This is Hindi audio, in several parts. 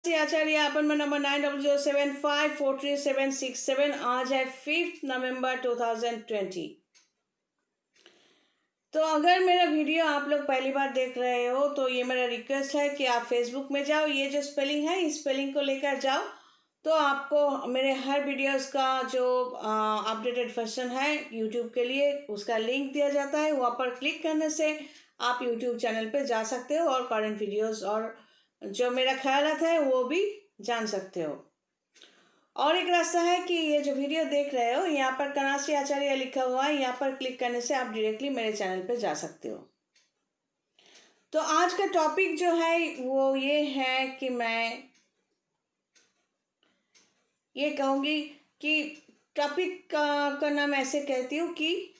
श्री आचार्य अपन में नंबर 9007543767। आज है 5 नवंबर 2020। तो अगर मेरा वीडियो आप लोग पहली बार देख रहे हो तो ये मेरा रिक्वेस्ट है कि आप फेसबुक में जाओ, ये जो स्पेलिंग है इस स्पेलिंग को लेकर जाओ तो आपको मेरे हर वीडियोस का जो अपडेटेड वर्जन है यूट्यूब के लिए उसका लिंक दिया जाता है। वहाँ पर क्लिक करने से आप यूट्यूब चैनल पे जा सकते हो और करंट वीडियोस और जो मेरा ख्यालात है वो भी जान सकते हो। और एक रास्ता है कि ये जो वीडियो देख रहे हो यहाँ पर कनाश्री आचार्य लिखा हुआ है, यहाँ पर क्लिक करने से आप डायरेक्टली मेरे चैनल पे जा सकते हो। तो आज का टॉपिक जो है वो ये है कि मैं ये कहूँगी कि टॉपिक का नाम ऐसे कहती हूँ कि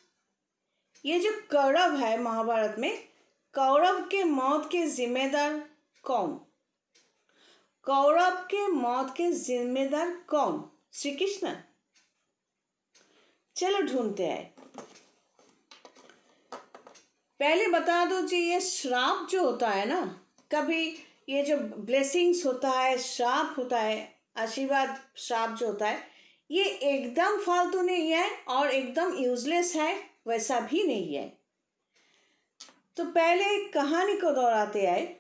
ये जो कौरव है महाभारत में, कौरव के मौत के जिम्मेदार कौन? कौरव के मौत के जिम्मेदार कौन? श्री कृष्ण? चलो ढूंढते हैं। पहले बता दो जी, ये श्राप जो होता है ना, कभी ये जो ब्लेसिंग्स होता है, श्राप होता है, आशीर्वाद श्राप जो होता है, ये एकदम फालतू नहीं है और एकदम यूजलेस है, वैसा भी नहीं है। तो पहले एक कहानी को दोहराते आए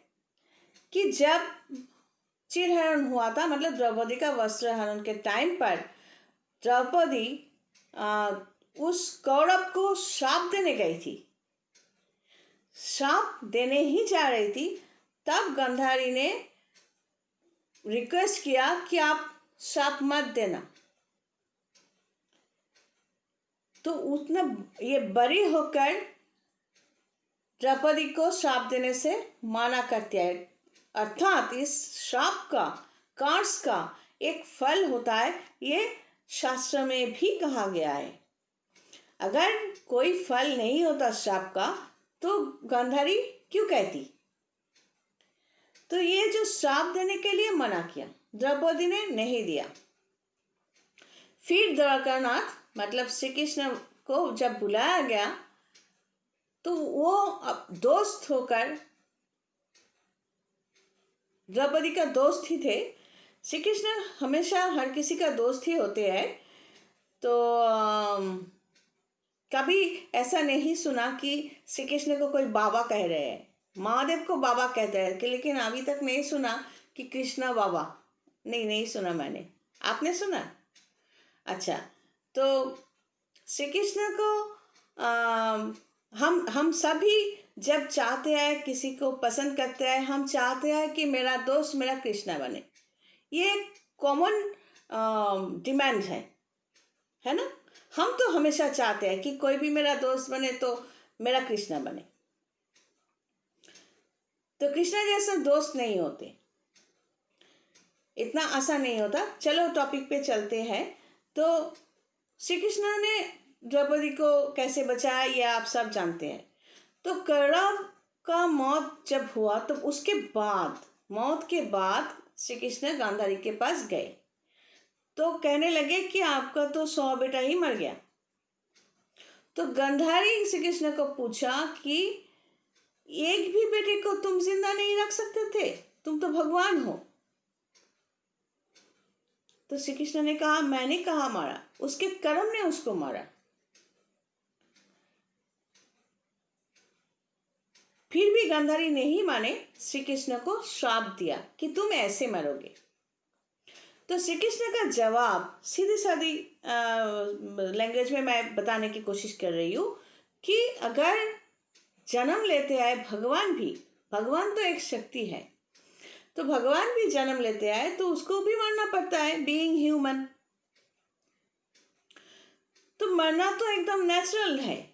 कि जब चिरहरण हुआ था, मतलब द्रौपदी का वस्त्र हरण के टाइम पर द्रौपदी उस कौरव को श्राप देने गई थी। श्राप देने ही जा रही थी, तब गांधारी ने रिक्वेस्ट किया कि आप श्राप मत देना। तो उतना ये बड़ी होकर द्रौपदी को श्राप देने से मना करती है। अर्थात इस श्राप का, कर्स का एक फल होता है, ये शास्त्र में भी कहा गया है। अगर कोई फल नहीं होता श्राप का तो गांधारी क्यों कहती? तो ये जो श्राप देने के लिए मना किया, द्रौपदी ने नहीं दिया। फिर द्वारकानाथ मतलब श्री कृष्ण को जब बुलाया गया तो वो दोस्त होकर, द्रौपदी का दोस्त ही थे। श्री कृष्ण हमेशा हर किसी का दोस्त ही होते हैं। तो कभी ऐसा नहीं सुना कि श्री कृष्ण को कोई बाबा कह रहे हैं। महादेव को बाबा कहते हैं कि, लेकिन अभी तक नहीं सुना कि कृष्णा बाबा। नहीं सुना मैंने। आपने सुना? अच्छा, तो श्री कृष्ण को हम सभी जब चाहते हैं, किसी को पसंद करते हैं, हम चाहते हैं कि मेरा दोस्त मेरा कृष्णा बने। ये कॉमन डिमांड है ना? हम तो हमेशा चाहते हैं कि कोई भी मेरा दोस्त बने तो मेरा कृष्णा बने। तो कृष्णा जैसा दोस्त नहीं होते, इतना आसान नहीं होता। चलो टॉपिक पे चलते हैं। तो श्री कृष्ण ने द्रौपदी को कैसे बचाया ये आप सब जानते हैं। तो कौरव का मौत जब हुआ तो उसके बाद, मौत के बाद श्री कृष्ण गांधारी के पास गए तो कहने लगे कि आपका तो 100 बेटा ही मर गया। तो गांधारी श्री कृष्ण को पूछा कि एक भी बेटे को तुम जिंदा नहीं रख सकते थे, तुम तो भगवान हो। तो श्री कृष्ण ने कहा, मैंने कहा मारा, उसके कर्म ने उसको मारा। फिर भी गांधारी नहीं माने, श्री कृष्ण को श्राप दिया कि तुम ऐसे मरोगे। तो श्री कृष्ण का जवाब सीधी सादी लैंग्वेज में मैं बताने की कोशिश कर रही हूँ कि अगर जन्म लेते आए भगवान भी, भगवान तो एक शक्ति है, तो भगवान भी जन्म लेते आए तो उसको भी मरना पड़ता है, बीइंग ह्यूमन। तो मरना तो एकदम नेचुरल है,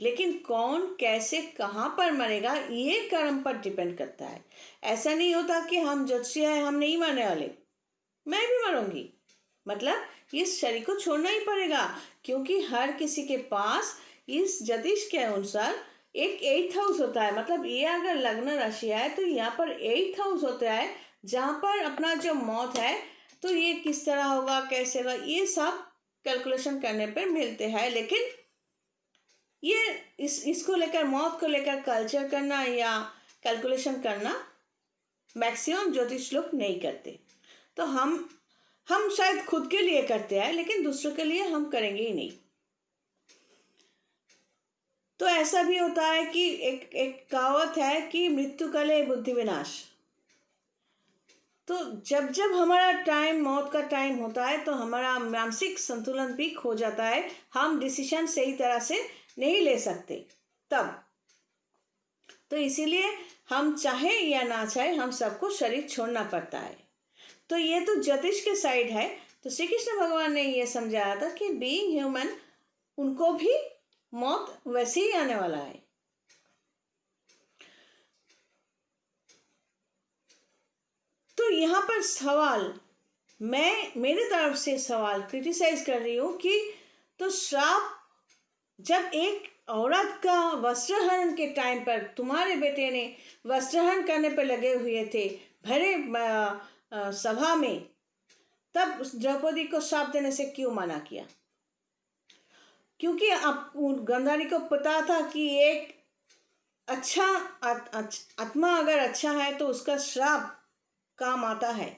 लेकिन कौन कैसे कहाँ पर मरेगा ये कर्म पर डिपेंड करता है। ऐसा नहीं होता कि हम ज्योतिषी है, हम नहीं मरने वाले, मैं भी मरूंगी, मतलब इस शरीर को छोड़ना ही पड़ेगा। क्योंकि हर किसी के पास इस ज्योतिष के अनुसार एक 8th हाउस होता है। मतलब ये अगर लग्न राशि है तो यहाँ पर 8th हाउस होता है, जहाँ पर अपना जो मौत है तो ये किस तरह होगा, कैसे होगा, ये सब कैलकुलेशन करने पर मिलते हैं। लेकिन ये इसको लेकर, मौत को लेकर कल्चर करना या कैलकुलेशन करना मैक्सिमम ज्योतिष लोग नहीं करते। तो हम शायद खुद के लिए करते हैं, लेकिन दूसरों के लिए हम करेंगे ही नहीं। तो ऐसा भी होता है कि एक एक कहावत है कि मृत्यु काले बुद्धि विनाश। तो जब जब हमारा टाइम, मौत का टाइम होता है, तो हमारा मानसिक संतुलन भी खो जाता है, हम डिसीजन सही तरह से नहीं ले सकते तब। तो इसीलिए हम चाहे या ना चाहे, हम सबको शरीर छोड़ना पड़ता है। तो ये तो ज्योतिष के साइड है। तो श्री कृष्ण भगवान ने ये समझाया था कि बीइंग ह्यूमन, उनको भी मौत वैसे ही आने वाला है। तो यहाँ पर सवाल, मैं मेरे तरफ से सवाल क्रिटिसाइज कर रही हूँ कि तो श्राप, जब एक औरत का वस्त्रहरण के टाइम पर तुम्हारे बेटे ने वस्त्रहरण करने पर लगे हुए थे भरे सभा में, तब द्रौपदी को श्राप देने से क्यों मना किया? क्योंकि अब गांधारी को पता था कि एक अच्छा आत्मा अगर अच्छा है तो उसका श्राप काम आता है।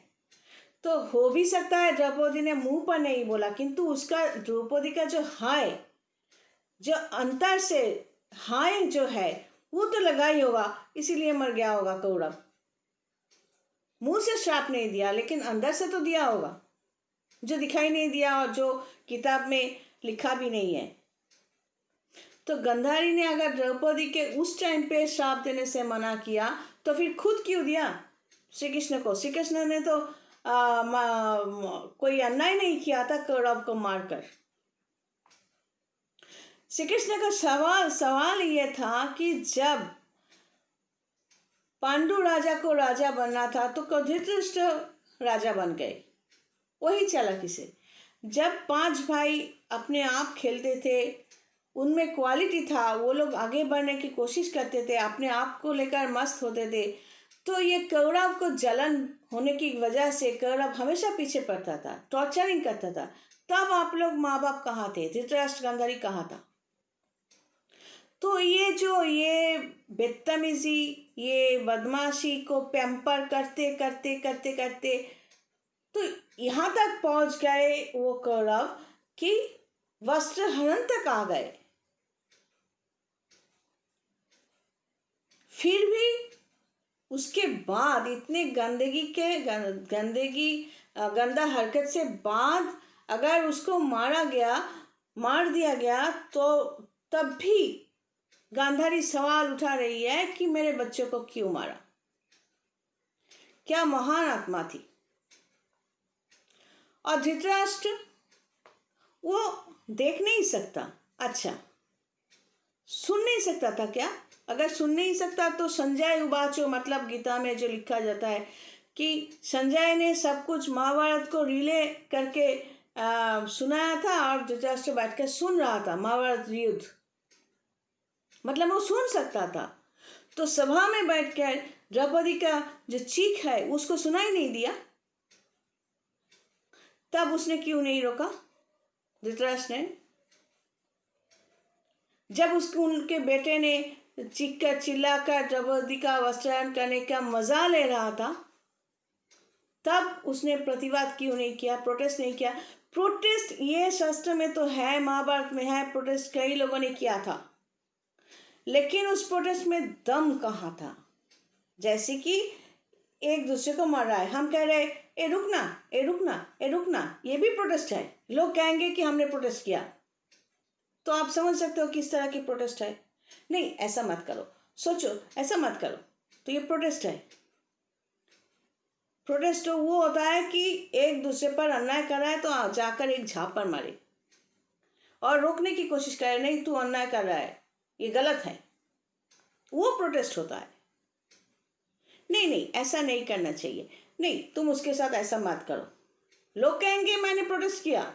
तो हो भी सकता है द्रौपदी ने मुंह पर नहीं बोला, किंतु उसका, द्रौपदी का जो हाय, जो अंतर से हाय जो है, वो तो लगा ही होगा, इसीलिए मर गया होगा कौरव। मुंह से श्राप नहीं दिया, लेकिन अंदर से तो दिया होगा, जो दिखाई नहीं दिया और जो किताब में लिखा भी नहीं है। तो गांधारी ने अगर द्रौपदी के उस टाइम पे श्राप देने से मना किया, तो फिर खुद क्यों दिया श्री कृष्ण को? श्री कृष्ण ने तो कोई अन्याय नहीं किया था कौरव को मारकर। श्री कृष्ण का सवाल ये था कि जब पांडु राजा को राजा बनना था, तो धृतराष्ट्र राजा बन गए वही चालाकी से। जब 5 भाई अपने आप खेलते थे, उनमें क्वालिटी था, वो लोग आगे बढ़ने की कोशिश करते थे, अपने आप को लेकर मस्त होते थे, तो ये कौरव को जलन होने की वजह से कौरव हमेशा पीछे पड़ता था, टॉर्चरिंग करता था। तब आप लोग माँ बाप कहाँ थे? धृतराष्ट्र गांधारी कहाँ था? तो ये बदतमीजी, ये बदमाशी को पैम्पर करते करते करते करते तो यहाँ तक पहुंच गए वो कौरव कि वस्त्र हरण तक आ गए। फिर भी उसके बाद इतने गंदा हरकत से बाद अगर उसको मार दिया गया, तो तब भी गांधारी सवाल उठा रही है कि मेरे बच्चों को क्यों मारा? क्या महान आत्मा थी। और धृतराष्ट्र वो देख नहीं सकता, अच्छा सुन नहीं सकता था क्या? अगर सुन नहीं सकता तो संजय उवाचो, मतलब गीता में जो लिखा जाता है कि संजय ने सब कुछ महाभारत को रिले करके सुनाया था, और धृतराष्ट्र बैठकर सुन रहा था महाभारत युद्ध, मतलब वो सुन सकता था। तो सभा में बैठकर द्रौपदी का जो चीख है उसको सुनाई नहीं दिया, तब उसने क्यों नहीं रोका धृतराष्ट्र ने? जब उसको उनके बेटे ने चीख कर चिल्लाकर द्रौपदी का वस्त्रहरण करने का मजा ले रहा था, तब उसने प्रतिवाद क्यों नहीं किया, प्रोटेस्ट नहीं किया? प्रोटेस्ट ये शास्त्र में तो है, महाभारत में है, प्रोटेस्ट कई लोगों ने किया था, लेकिन उस प्रोटेस्ट में दम कहाँ था? जैसे कि एक दूसरे को मार रहा है, हम कह रहे ए रुकना, ए रुकना, ए रुकना, ये भी प्रोटेस्ट है। लोग कहेंगे कि हमने प्रोटेस्ट किया, तो आप समझ सकते हो किस तरह की प्रोटेस्ट है। नहीं, ऐसा मत करो, सोचो, ऐसा मत करो, तो ये प्रोटेस्ट है। प्रोटेस्ट तो वो होता है कि एक दूसरे पर अन्याय कर रहा है तो जाकर एक झापड़ मारे और रोकने की कोशिश करे, नहीं तू अन्याय कर रहा है, ये गलत है, वो प्रोटेस्ट होता है। नहीं नहीं, ऐसा नहीं करना चाहिए, नहीं तुम उसके साथ ऐसा मत करो। लोग कहेंगे मैंने प्रोटेस्ट किया,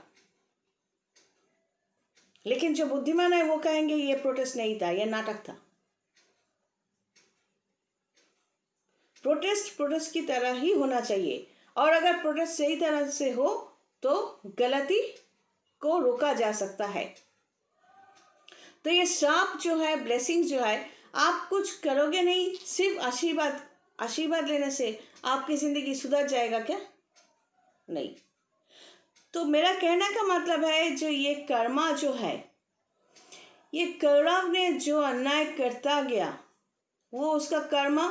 लेकिन जो बुद्धिमान है वो कहेंगे ये प्रोटेस्ट नहीं था, ये नाटक था। प्रोटेस्ट की तरह ही होना चाहिए, और अगर प्रोटेस्ट सही तरह से हो तो गलती को रोका जा सकता है। तो ये श्राप जो है, ब्लेसिंग जो है, आप कुछ करोगे नहीं, सिर्फ आशीर्वाद आशीर्वाद लेने से आपकी ज़िंदगी सुधर जाएगा क्या? नहीं। तो मेरा कहने का मतलब है, जो ये कर्मा जो है, ये कौरव ने जो अन्याय करता गया वो उसका कर्मा,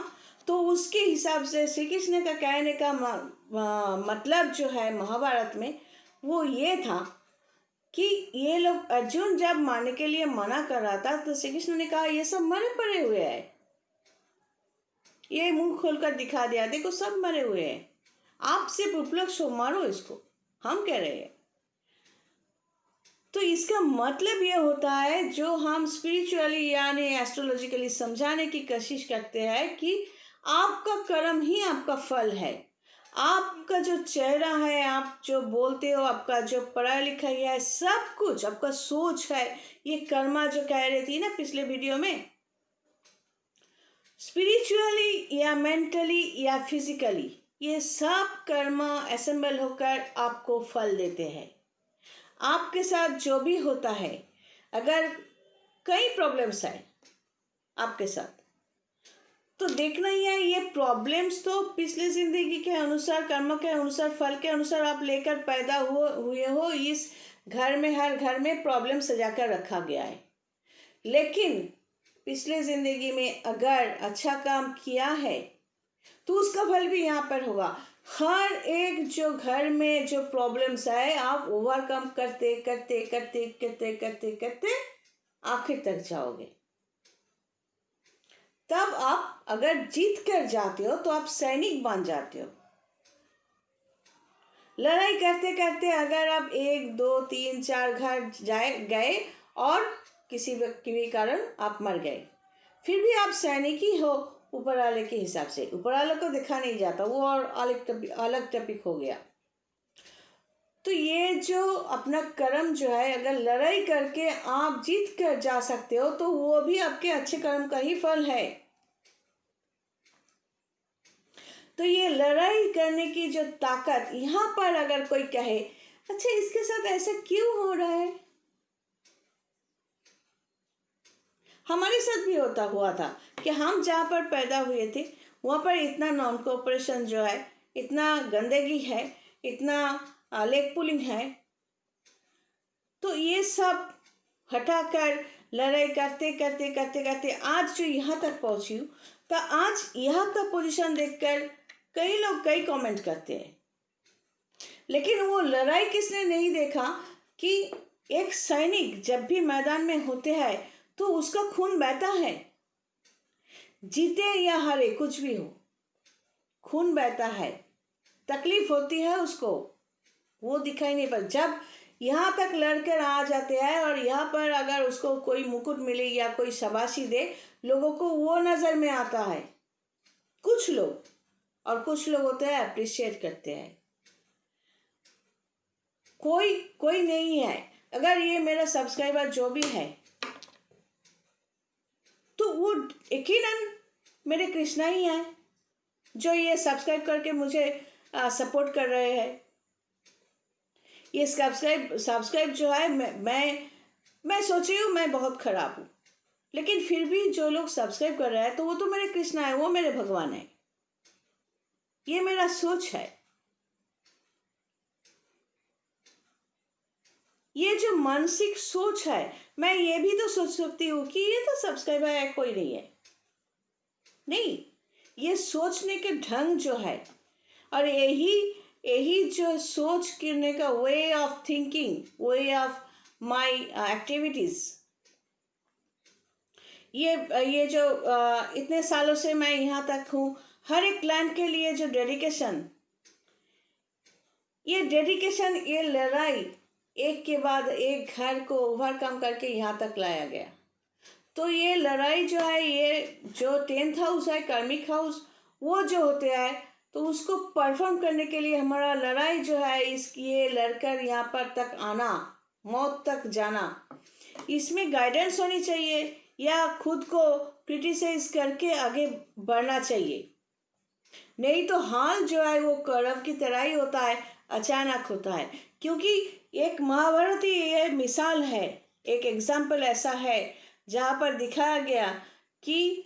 तो उसके हिसाब से श्री कृष्ण का कहने का मतलब जो है महाभारत में वो ये था कि ये लोग, अर्जुन जब मारने के लिए मना कर रहा था तो श्री कृष्ण ने कहा ये सब मरे पड़े हुए हैं, ये मुंह खोलकर दिखा दिया, देखो सब मरे हुए हैं, आप सिर्फ उपलक्ष्य हो, मारो इसको, हम कह रहे हैं। तो इसका मतलब ये होता है, जो हम स्पिरिचुअली यानी एस्ट्रोलॉजिकली समझाने की कोशिश करते हैं कि आपका कर्म ही आपका फल है। आपका जो चेहरा है, आप जो बोलते हो, आपका जो पढ़ाई लिखाई है, सब कुछ आपका सोच है। ये कर्मा जो कह रही थी ना पिछले वीडियो में, स्पिरिचुअली या मेंटली या फिजिकली, ये सब कर्मा असेंबल होकर आपको फल देते हैं। आपके साथ जो भी होता है, अगर कई प्रॉब्लम्स है आपके साथ, तो देखना ही है ये प्रॉब्लम्स तो पिछली जिंदगी के अनुसार, कर्म के अनुसार, फल के अनुसार आप लेकर पैदा हुए हो। इस घर में, हर घर में प्रॉब्लम सजाकर रखा गया है। लेकिन पिछले जिंदगी में अगर अच्छा काम किया है तो उसका फल भी यहाँ पर होगा। हर एक जो घर में जो प्रॉब्लम्स है, आप ओवरकम करते करते करते करते करते करते आखिर तक जाओगे। तब आप अगर जीत कर जाते हो तो आप सैनिक बन जाते हो। लड़ाई करते करते अगर आप 1 2 3 4 घर गए और किसी भी कारण आप मर गए, फिर भी आप सैनिक ही हो ऊपर वाले के हिसाब से। ऊपर वाले को देखा नहीं जाता, वो और अलग टॉपिक हो गया। तो ये जो अपना कर्म जो है, अगर लड़ाई करके आप जीत कर जा सकते हो तो वो भी आपके अच्छे कर्म का ही फल है। तो ये लड़ाई करने की जो ताकत, यहाँ पर अगर कोई कहे अच्छा इसके साथ ऐसा क्यों हो रहा है, हमारे साथ भी हुआ था कि हम जहाँ पर पैदा हुए थे वहाँ पर इतना नॉन कोऑपरेशन जो है, इतना गंदगी है, इतना लेग पुलिंग है। तो ये सब हटाकर लड़ाई करते करते करते करते आज जो यहाँ तक पहुँची हूँ, तो आज यहाँ का पोजीशन देखकर कई लोग कई कमेंट करते हैं। लेकिन वो लड़ाई किसने नहीं देखा कि एक सैनिक जब भी मैदान में होते हैं तो उसका खून बहता है, जीते या हारे कुछ भी हो, खून बहता है, तकलीफ होती है उसको, वो दिखाई नहीं पड़ता। जब यहाँ तक लड़कर आ जाते हैं और यहाँ पर अगर उसको कोई मुकुट मिले या कोई शाबाशी दे, लोगों को वो नजर में आता है, कुछ लोग, और कुछ लोग होते हैं अप्रिशिएट करते हैं। कोई नहीं है। अगर ये मेरा सब्सक्राइबर जो भी है तो वो यकीनन मेरे कृष्णा ही है, जो ये सब्सक्राइब करके मुझे सपोर्ट कर रहे हैं। ये सब्सक्राइब जो है, मैं सोच रही हूँ मैं बहुत खराब हूँ, लेकिन फिर भी जो लोग सब्सक्राइब कर रहे हैं तो वो तो मेरे कृष्णा है, वो मेरे भगवान है। ये मेरा सोच है। ये जो मानसिक सोच है, मैं ये भी तो सोच सकती हूँ कि ये तो सब्सक्राइबर है, कोई नहीं है। नहीं, ये सोचने के ढंग जो है, और यही जो सोच करने का way of thinking, way of my activities, ये जो इतने सालों से मैं यहाँ तक हूँ, हर एक क्लाइंट के लिए जो डेडिकेशन, ये लड़ाई एक के बाद एक घर को ओवरकम करके यहाँ तक लाया गया। तो ये लड़ाई जो है, ये जो 10th हाउस है, कार्मिक हाउस, वो जो होते हैं, तो उसको परफॉर्म करने के लिए हमारा लड़ाई जो है, ये लड़कर यहाँ पर तक आना, मौत तक जाना, इसमें गाइडेंस होनी चाहिए या खुद को क्रिटिसाइज करके आगे बढ़ना चाहिए। नहीं तो हाल जो है वो कौरव की तरह ही होता है, अचानक होता है। क्योंकि एक महाभारत ही ये मिसाल है, एक एग्जाम्पल ऐसा है जहाँ पर दिखाया गया कि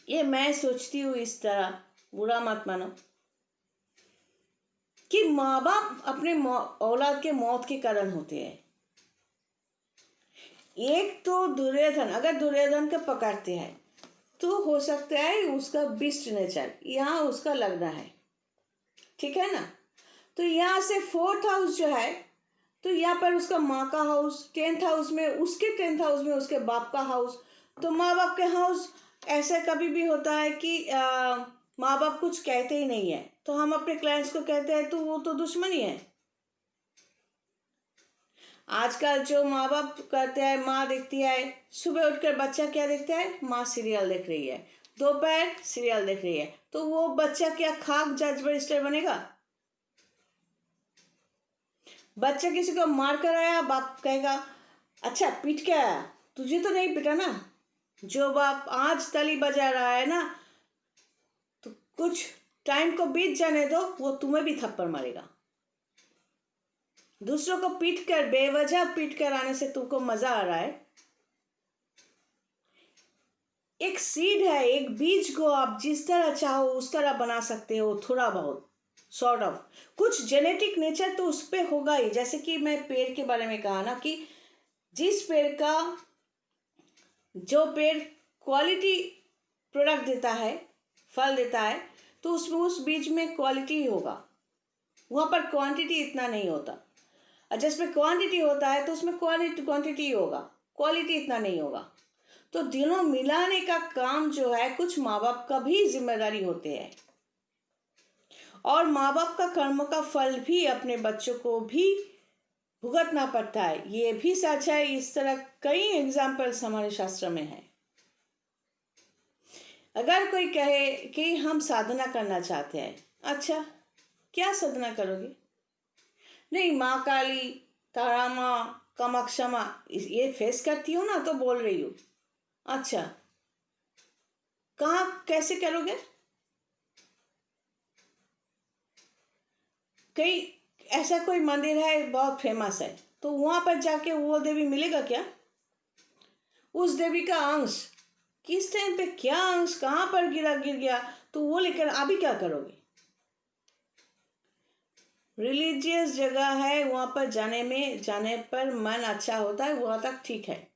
ये मैं सोचती हूँ इस तरह, बुरा मत मानो, कि माँ बाप अपने औलाद के मौत के कारण होते हैं। एक तो दुर्योधन, अगर दुर्योधन को पकड़ते हैं तो हो सकता है उसका बिस्ट नेचर यहाँ उसका लगना है, ठीक है ना। तो यहाँ से 4th हाउस जो है, तो यहाँ पर उसका माँ का हाउस, 10th हाउस में उसके 10th हाउस में उसके बाप का हाउस। तो माँ बाप के हाउस, ऐसा कभी भी होता है कि माँ बाप कुछ कहते ही नहीं है, तो हम अपने क्लाइंट्स को कहते हैं तो वो तो दुश्मनी है। आजकल जो माँ बाप करते हैं, माँ देखती है सुबह उठकर, बच्चा क्या देखता है, माँ सीरियल देख रही है, दोपहर सीरियल देख रही है, तो वो बच्चा क्या खाक जज बरिस्टर बनेगा? बच्चा किसी को मार कर आया, बाप कहेगा अच्छा पीट के आया, तुझे तो नहीं पीटा ना। जो बाप आज ताली बजा रहा है ना, तो कुछ टाइम को बीत जाने दो, वो तुम्हें भी थप्पड़ मारेगा। दूसरों को पीट कर, बेवजह पीट कर आने से तुमको मजा आ रहा है। एक सीड है, एक बीज को आप जिस तरह चाहो उस तरह बना सकते हो, थोड़ा बहुत सॉर्ट ऑफ कुछ जेनेटिक नेचर तो उस पर होगा ही। जैसे कि मैं पेड़ के बारे में कहा ना, कि जिस पेड़ का, जो पेड़ क्वालिटी प्रोडक्ट देता है, फल देता है, तो उसमें उस बीज में क्वालिटी ही होगा, वहाँ पर क्वांटिटी इतना नहीं होता। और जिसमें क्वांटिटी होता है तो उसमें क्वांटिटी होगा, क्वालिटी इतना नहीं होगा। तो दोनों मिलाने का काम जो है, कुछ माँ बाप का भी जिम्मेदारी होते हैं, और माँ बाप का कर्म का फल भी अपने बच्चों को भी भुगतना पड़ता है, ये भी सच है। इस तरह कई एग्जाम्पल्स हमारे शास्त्र में है। अगर कोई कहे कि हम साधना करना चाहते हैं, अच्छा क्या साधना करोगे? नहीं, माँ काली, तारा माँ, कामाक्षा माँ ये फेस करती हूँ ना तो बोल रही हूँ। अच्छा, कहाँ कैसे करोगे? कई ऐसा कोई मंदिर है बहुत फेमस है, तो वहां पर जाके वो देवी मिलेगा क्या? उस देवी का अंश किस टाइम पे क्या अंश कहाँ पर गिर गया, तो वो लेकर अभी क्या करोगे? रिलीजियस जगह है, वहां पर जाने पर मन अच्छा होता है, वहां तक ठीक है।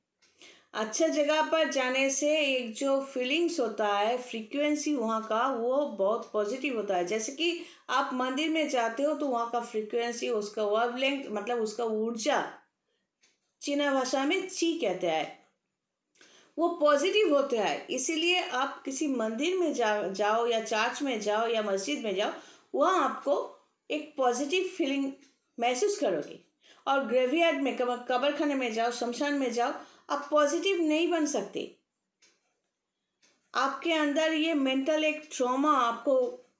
अच्छा जगह पर जाने से एक जो फीलिंग्स होता है, फ्रीक्वेंसी वहाँ का, वो बहुत पॉजिटिव होता है। जैसे कि आप मंदिर में जाते हो तो वहाँ का फ्रीक्वेंसी, उसका वेवलेंथ, मतलब उसका ऊर्जा, चीना भाषा में ची कहते हैं, वो पॉजिटिव होता है। इसीलिए आप किसी मंदिर में जाओ या चर्च में जाओ या मस्जिद में जाओ, वहाँ आपको एक पॉजिटिव फीलिंग महसूस करोगे। और ग्रेवयार्ड में, कब्र खाने में जाओ, शमशान में जाओ, आप पॉजिटिव नहीं बन सकते। आपके अंदर ये मेंटल एक ट्रॉमा आपको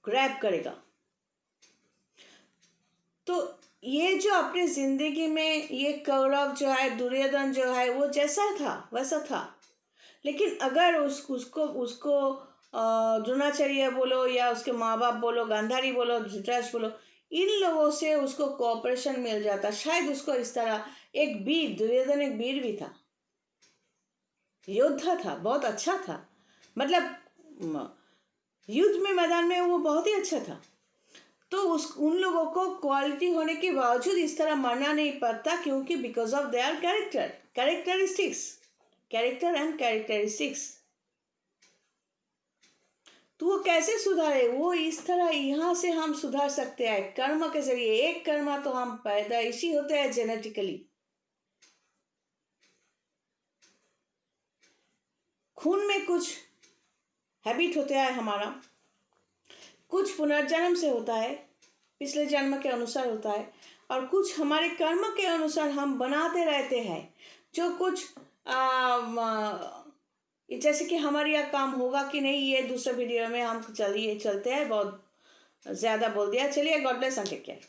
ग्रैब करेगा। तो ये जो अपने जिंदगी में ये कौरव जो है, दुर्योधन जो है, वो जैसा था वैसा था। लेकिन अगर उसको उसको द्रोणाचार्य बोलो या उसके माँ बाप बोलो, गांधारी बोलो, धृतराष्ट्र बोलो, इन लोगों से उसको कोऑपरेशन मिल जाता, शायद उसको इस तरह एक वीर, दुर्योधन एक वीर भी था, योद्धा था, बहुत अच्छा था। मतलब युद्ध में, मैदान में वो बहुत ही अच्छा था। तो उन लोगों को क्वालिटी होने के बावजूद इस तरह मरना नहीं पड़ता, क्योंकि because of their character and characteristics. तो वो कैसे सुधारे? वो इस तरह, यहाँ से हम सुधार सकते हैं कर्म के जरिए। एक कर्म तो हम पैदा इसी होते हैं जेनेटिकली, खून में कुछ हैबिट होता है हमारा, कुछ पुनर्जन्म से होता है, पिछले जन्म के अनुसार होता है, और कुछ हमारे कर्म के अनुसार हम बनाते रहते हैं। जो कुछ जैसे कि हमारे यहाँ काम होगा कि नहीं, ये दूसरे वीडियो में हम चलते हैं। बहुत ज़्यादा बोल दिया, चलिए, god bless and take care.